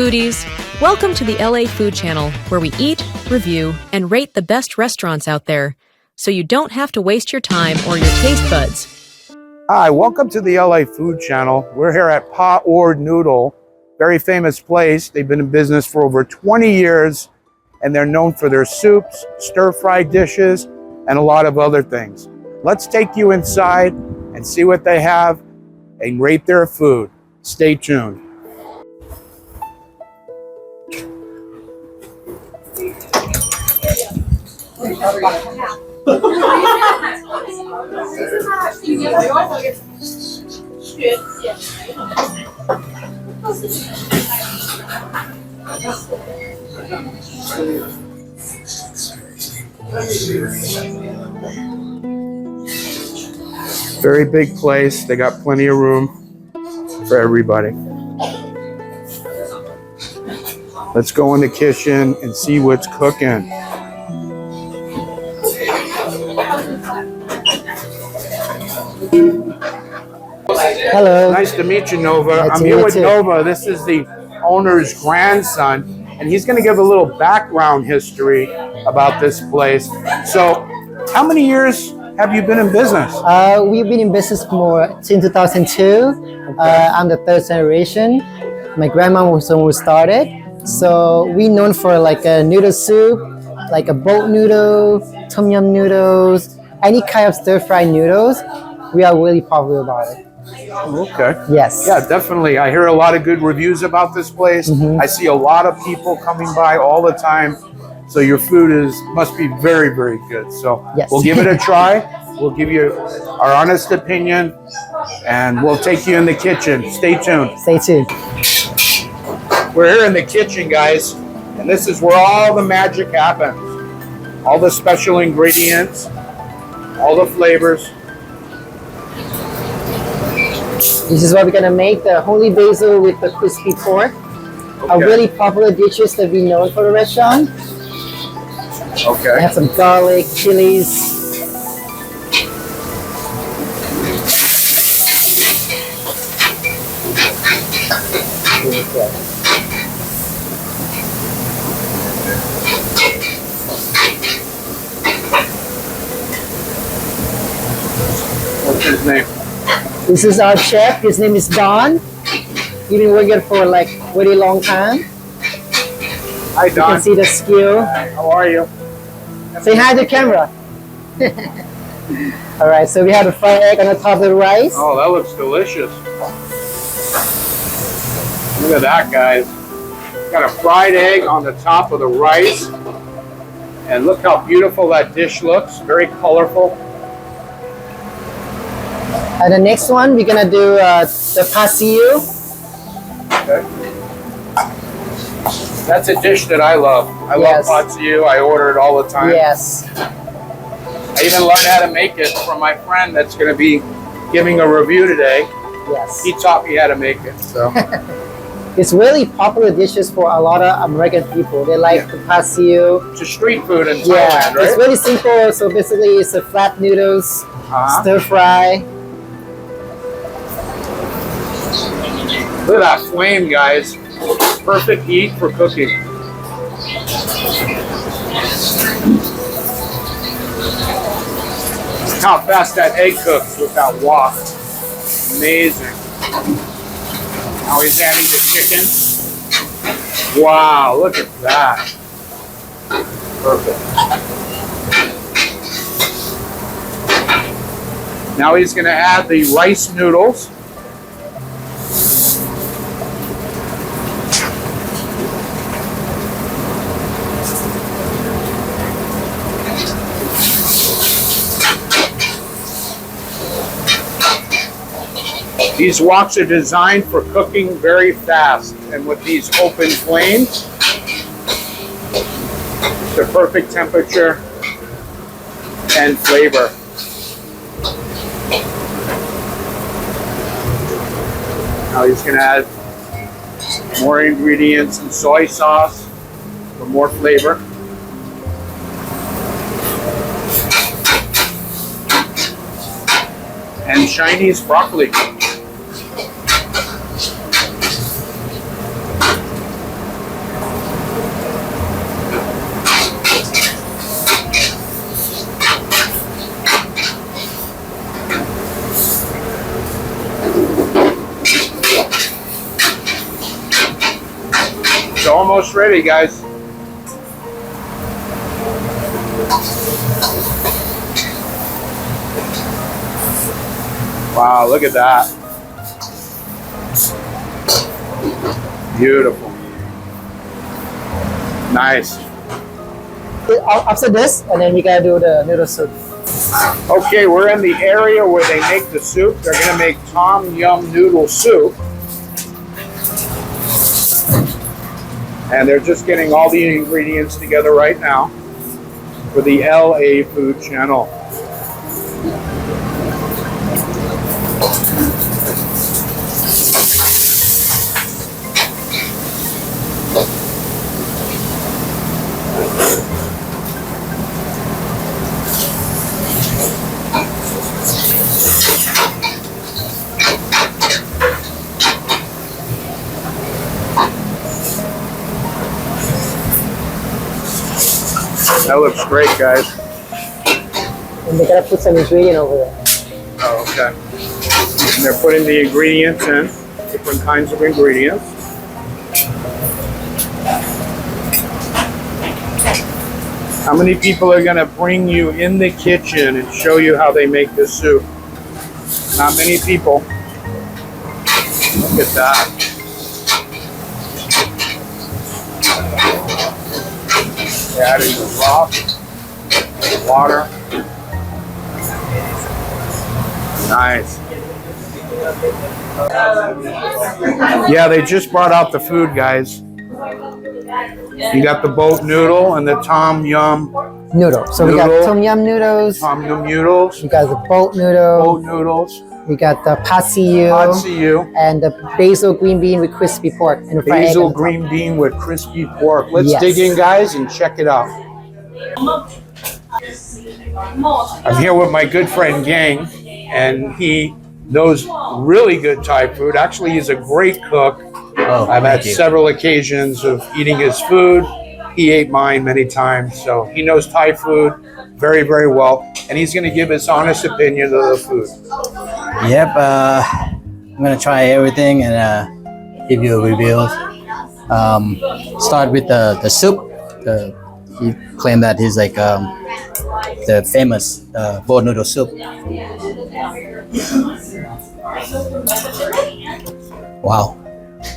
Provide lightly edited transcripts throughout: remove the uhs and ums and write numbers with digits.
foodies. Welcome to the LA Food Channel, where we eat, review, and rate the best restaurants out there, so you don't have to waste your time or your taste buds. Hi, welcome to the LA Food Channel. We're here at Pa Ord Noodle, very famous place. They've been in business for over 20 years, and they're known for their soups, stir-fried dishes, and a lot of other things. Let's take you inside and see what they have and rate their food. Stay tuned. Very big place. They got plenty of room for everybody. Let's go in the kitchen and see what's cooking. Hello. Nice to meet you, Nova. Nice I'm to here meet with you. Nova. This is the owner's grandson, and he's going to give a little background history about this place. So, how many years have you been in business? We've been in business since 2002. I'm the third generation. My grandma was the one who started. So we're known for like a noodle soup, like a boat noodle, tom yum noodles, any kind of stir-fried noodles. We are really popular about it. Okay. Yes. Yeah, definitely. I hear a lot of good reviews about this place. I see a lot of people coming by all the time. So your food must be very, very good. So Yes. we'll give it a try. We'll give you our honest opinion, and we'll take you in the kitchen. Stay tuned. Stay tuned. We're here in the kitchen, guys, and this is where all the magic happens. All the special ingredients, all the flavors. This is what we're gonna make: the holy basil with the crispy pork. A Okay. really popular dishes that we know for the restaurant. I Okay. have some garlic, chilies. What's his name? This is our chef. His name is Don. He's been working for like very long time. Hi, You can Don. see the skill. How are you? Say hi to the camera. All right, so we have the fried egg on the top of the rice. Oh, that looks delicious. Look at that, guys. Got a fried egg on the top of the rice. And look how beautiful that dish looks. Very colorful. And the next one, we're gonna do the pastillo. Okay. That's a dish that I love. I Yes. love patsiu. I order it all the time. Yes. I even learned how to make it from my friend that's going to be giving a review today. Yes. He taught me how to make it. So It's really popular dishes for a lot of American people. They like the pastillo. it's a street food in Yeah, Thailand, right? it's really simple. So basically, it's a flat noodles, Uh-huh. stir fry. Look at that flame, guys. Perfect heat for cooking. How fast that egg cooks with that wok. Amazing. Now he's adding the chicken. Wow, look at that. Perfect. Now he's going to add the rice noodles. These woks are designed for cooking very fast, and with these open flames, the perfect temperature and flavor. Now he's going to add more ingredients and soy sauce for more flavor. And Chinese broccoli. almost ready, guys. Wow, look at that. Beautiful. Nice. After this, and then we gotta do the noodle soup. Okay, we're in the area where they make the soup. They're gonna make Yum Noodle soup. And they're just getting all the ingredients together right now for the LA Food Channel. That looks great, guys. And they gotta put some ingredient over there. Oh, okay. And they're putting the ingredients in, different kinds of ingredients. How many people are gonna bring you in the kitchen and show you how they make this soup? Not many people. Look at that. Adding the broth, water. Nice. Yeah, they just brought out the food, guys. You got the boat noodle and the Yum Noodle. So we got Tom Yum noodles. Yum noodles. We got the boat noodle. Boat noodles. We got the patsiu. And the basil green bean with crispy pork. And Basil green bean with crispy pork. Let's Yes. dig in, guys, and check it out. I'm here with my good friend Gang, and he knows really good Thai food. Actually, he's a great cook. I've had several occasions of eating his food. He ate mine many times, so he knows Thai food very, very well, and he's going to give his honest opinion of the food. Yep, I'm gonna try everything and give you a review. Start with the soup. He claimed that he's like the famous boat noodle soup. Wow,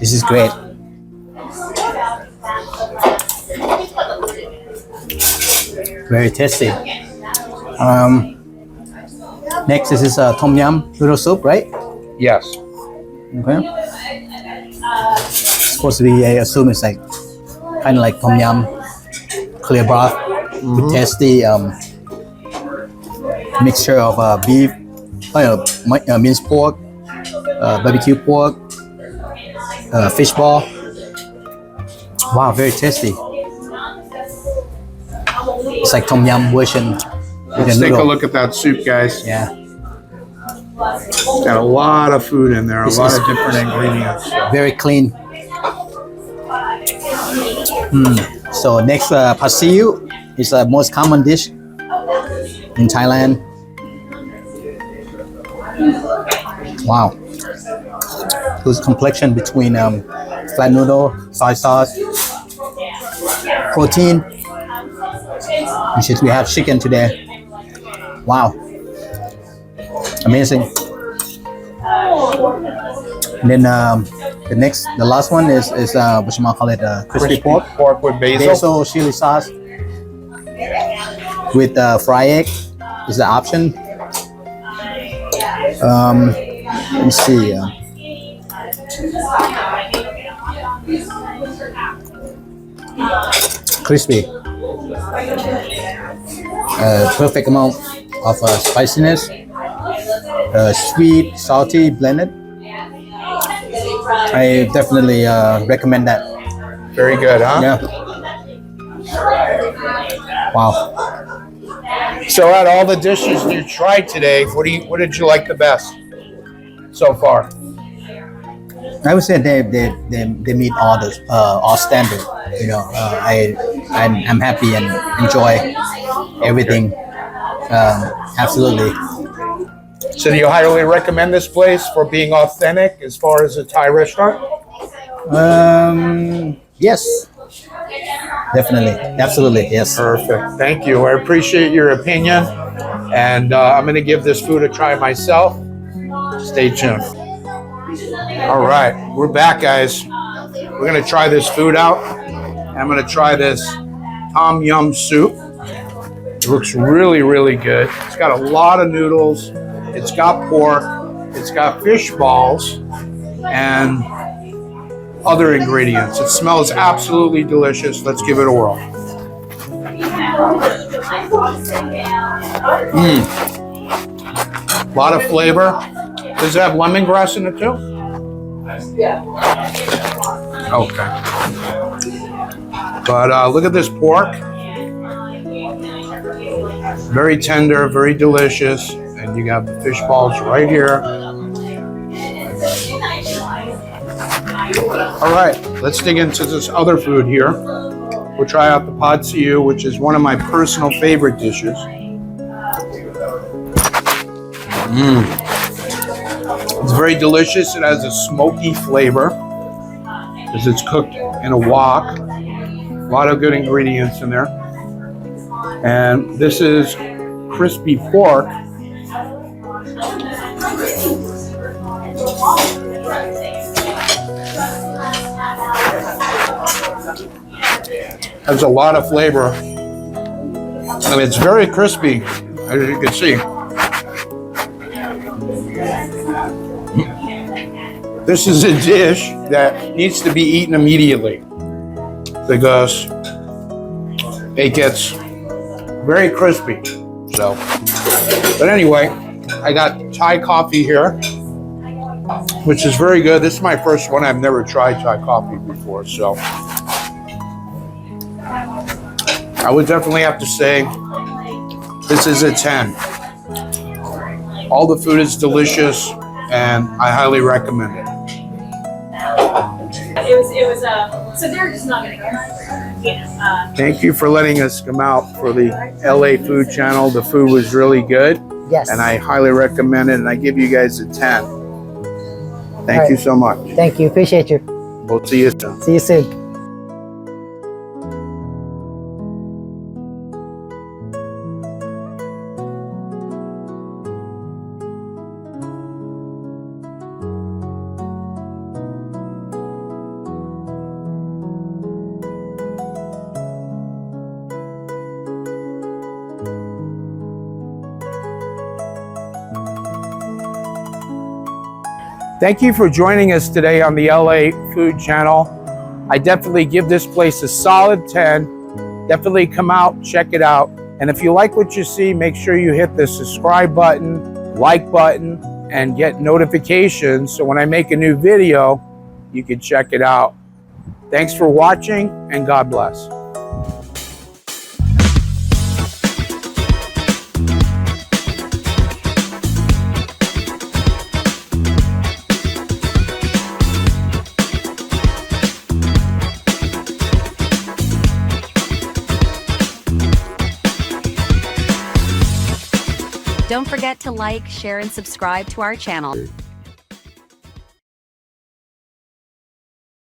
this is great. Very tasty. Next, this is Tom Yum noodle soup, right? Yes. Okay. Supposed to be, I assume it's like kind of like Tom Yum, clear broth with tasty mixture of beef, minced pork, barbecue pork, fish ball. Wow, very tasty. It's like Tom Yum version. Let's take a look at that soup, guys. Yeah. It's got a lot of food in there, a lot of different ingredients. Very clean. So next, pasiu is the most common dish in Thailand. Wow. Good complexion between flat noodle, soy sauce, protein. Which is we have chicken today. Wow. Amazing. And then the last one is what you might call it, crispy pork. Pork with basil. Basil chili sauce with fried egg is the option. Let me see. Crispy. Perfect amount of spiciness. Sweet, salty, blended. I definitely recommend that. Very good, huh? Yeah. Wow. So out of all the dishes you tried today, what did you like the best so far? I would say they meet all standard. You know, I'm happy and enjoy everything. Absolutely. So do you highly recommend this place for being authentic as far as a Thai restaurant? Yes, Definitely, absolutely, yes. Perfect. Thank you. I appreciate your opinion. And I'm going to give this food a try myself. Stay tuned. All right. We're back, guys. We're going to try this food out. I'm going to try this Tom Yum soup. It looks really, really good. It's got a lot of noodles. It's got pork. It's got fish balls and other ingredients. It smells absolutely delicious. Let's give it a whirl. A lot of flavor. Does it have lemongrass in it too? Yeah. Okay. But look at this pork. Very tender, very delicious. And you got the fish balls right here. All right, let's dig into this other food here. We'll try out the pad see ew, which is one of my personal favorite dishes. It's very delicious. It has a smoky flavor because it's cooked in a wok. A lot of good ingredients in there. And this is crispy pork. Has a lot of flavor. And it's very crispy, as you can see. This is a dish that needs to be eaten immediately because it gets very crispy. So, but anyway, I got Thai coffee here, which is very good. This is my first one. I've never tried Thai coffee before, so I would definitely have to say this is a 10. All the food is delicious, and I highly recommend it. So they're just not going to go. Thank you for letting us come out for the LA Food Channel. The food was really good. Yes. And I highly recommend it, and I give you guys a 10. Thank you so much. Thank you. Appreciate you. We'll see you soon. See you soon. Thank you for joining us today on the LA Food Channel. I definitely give this place a solid 10. Definitely come out, check it out. And if you like what you see, make sure you hit the subscribe button, like button, and get notifications so when I make a new video, you can check it out. Thanks for watching, and God bless. Don't forget to like, share, and subscribe to our channel.